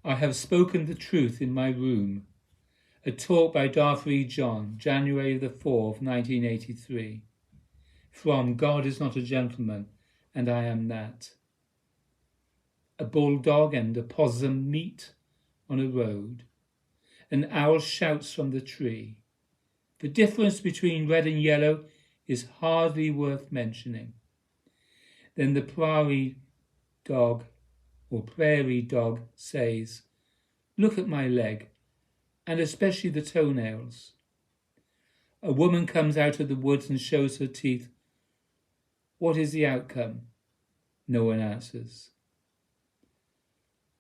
I have spoken the truth in my room. A talk by Darth E. John, January the 4th, 1983. From God is not a gentleman, and I am that. A bulldog and a possum meet on a road. An owl shouts from the tree. The difference between red and yellow is hardly worth mentioning. Then the prairie dog says, "Look at my leg, and especially the toenails." A woman comes out of the woods and shows her teeth. What is the outcome? No one answers.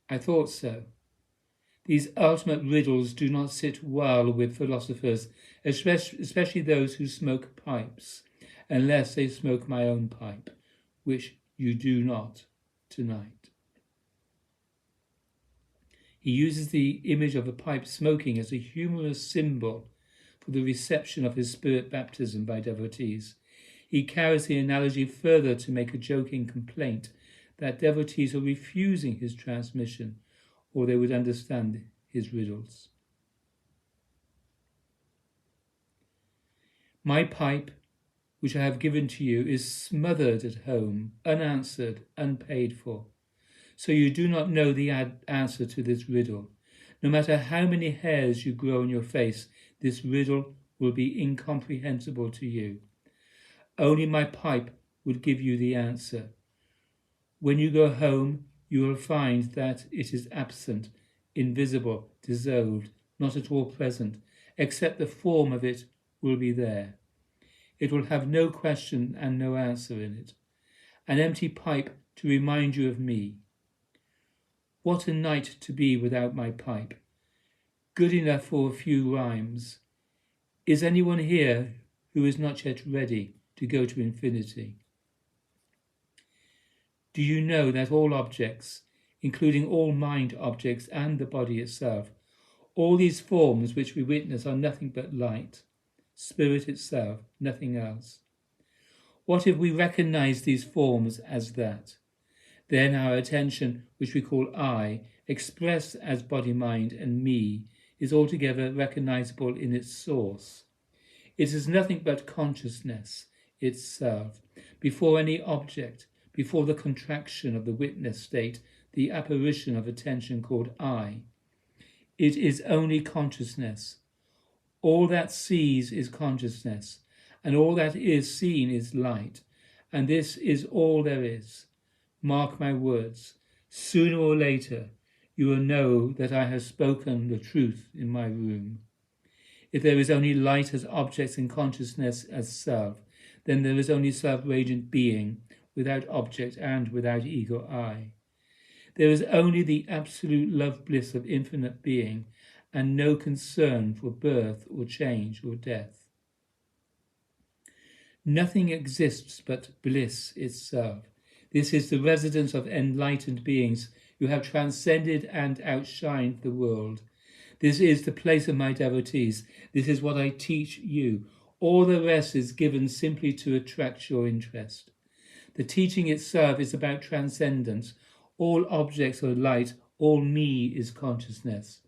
I thought so. These ultimate riddles do not sit well with philosophers, especially those who smoke pipes, unless they smoke my own pipe, which you do not tonight. He uses the image of a pipe smoking as a humorous symbol for the reception of his spirit baptism by devotees. He carries the analogy further to make a joking complaint that devotees are refusing his transmission, or they would understand his riddles. My pipe, which I have given to you, is smothered at home, unanswered, unpaid for. So you do not know the answer to this riddle. No matter how many hairs you grow on your face, this riddle will be incomprehensible to you. Only my pipe would give you the answer. When you go home, you will find that it is absent, invisible, dissolved, not at all present, except the form of it will be there. It will have no question and no answer in it. An empty pipe to remind you of me. What a night to be without my pipe. Good enough for a few rhymes. Is anyone here who is not yet ready to go to infinity? Do you know that all objects, including all mind objects and the body itself, all these forms which we witness are nothing but light, spirit itself, nothing else? What if we recognize these forms as that? Then our attention, which we call I, expressed as body, mind, and me, is altogether recognizable in its source. It is nothing but consciousness itself, before any object, before the contraction of the witness state, the apparition of attention called I. It is only consciousness. All that sees is consciousness, and all that is seen is light, and this is all there is. Mark my words, sooner or later you will know that I have spoken the truth in my room. If there is only light as objects and consciousness as self, then there is only self-radiant being, without object and without ego I. There is only the absolute love bliss of infinite being, and no concern for birth or change or death. Nothing exists but bliss itself. This is the residence of enlightened beings who have transcended and outshined the world. This is the place of my devotees. This is what I teach you. All the rest is given simply to attract your interest. The teaching itself is about transcendence. All objects are light, all me is consciousness.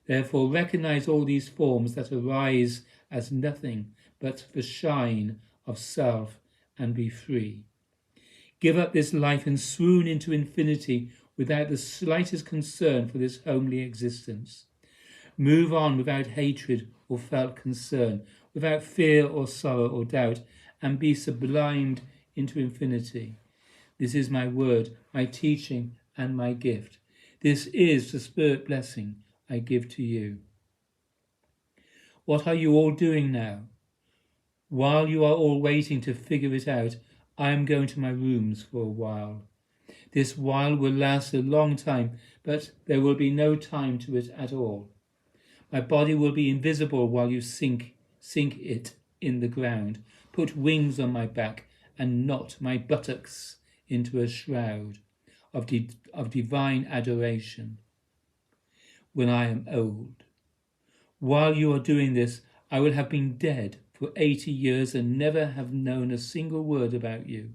Therefore recognize all these forms that arise as nothing but the shine of self and be free. Give up this life and swoon into infinity without the slightest concern for this homely existence. Move on without hatred or felt concern, without fear or sorrow or doubt, and be sublimed into infinity. This is my word, my teaching, and my gift. This is the spirit blessing I give to you. What are you all doing now? While you are all waiting to figure it out, I am going to my rooms for a while. This while will last a long time, but there will be no time to it at all. My body will be invisible while you sink it in the ground. Put wings on my back and knot my buttocks into a shroud of divine adoration when I am old. While you are doing this, I will have been dead for 80 years and never have known a single word about you.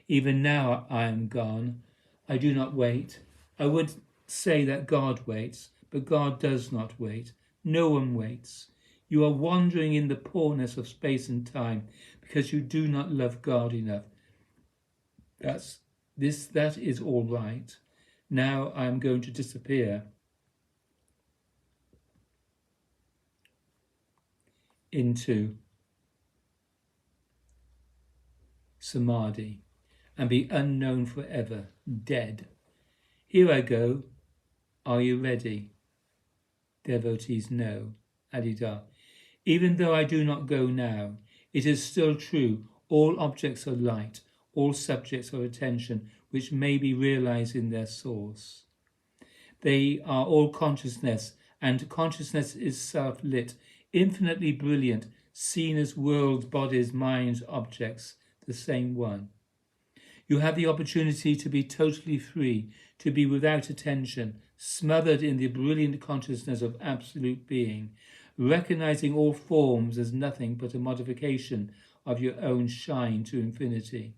Even now I am gone. I do not wait. I would say that God waits, but God does not wait. No one waits. You are wandering in the poorness of space and time because you do not love God enough. That is all right. Now I am going to disappear into samadhi and be unknown forever, dead. Here I go. Are you ready? Devotees, no. Adida. Even though I do not go now, it is still true. All objects are light, all subjects are attention, which may be realized in their source. They are all consciousness, and consciousness is self-lit, infinitely brilliant, seen as worlds, bodies, minds, objects, the same one. You have the opportunity to be totally free, to be without attention, smothered in the brilliant consciousness of absolute being, recognizing all forms as nothing but a modification of your own shine to infinity.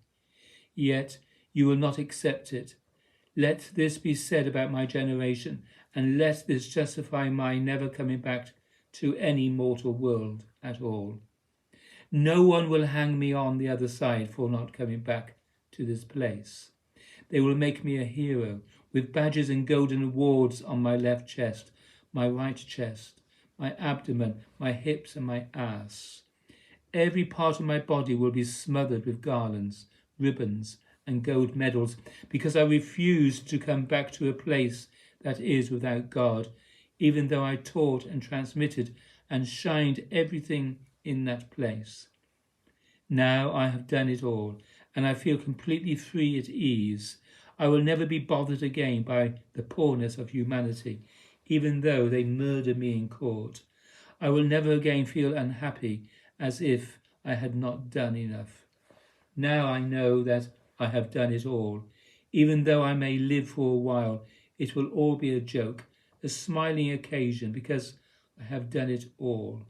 Yet you will not accept it. Let this be said about my generation, and let this justify my never coming back to any mortal world at all. No one will hang me on the other side for not coming back to this place. They will make me a hero, with badges and golden awards on my left chest, my right chest, my abdomen, my hips and my ass. Every part of my body will be smothered with garlands, ribbons and gold medals, because I refuse to come back to a place that is without God, even though I taught and transmitted and shined everything in that place. Now I have done it all, and I feel completely free at ease. I will never be bothered again by the poorness of humanity, even though they murder me in court. I will never again feel unhappy, as if I had not done enough. Now I know that I have done it all. Even though I may live for a while, it will all be a joke, a smiling occasion, because I have done it all.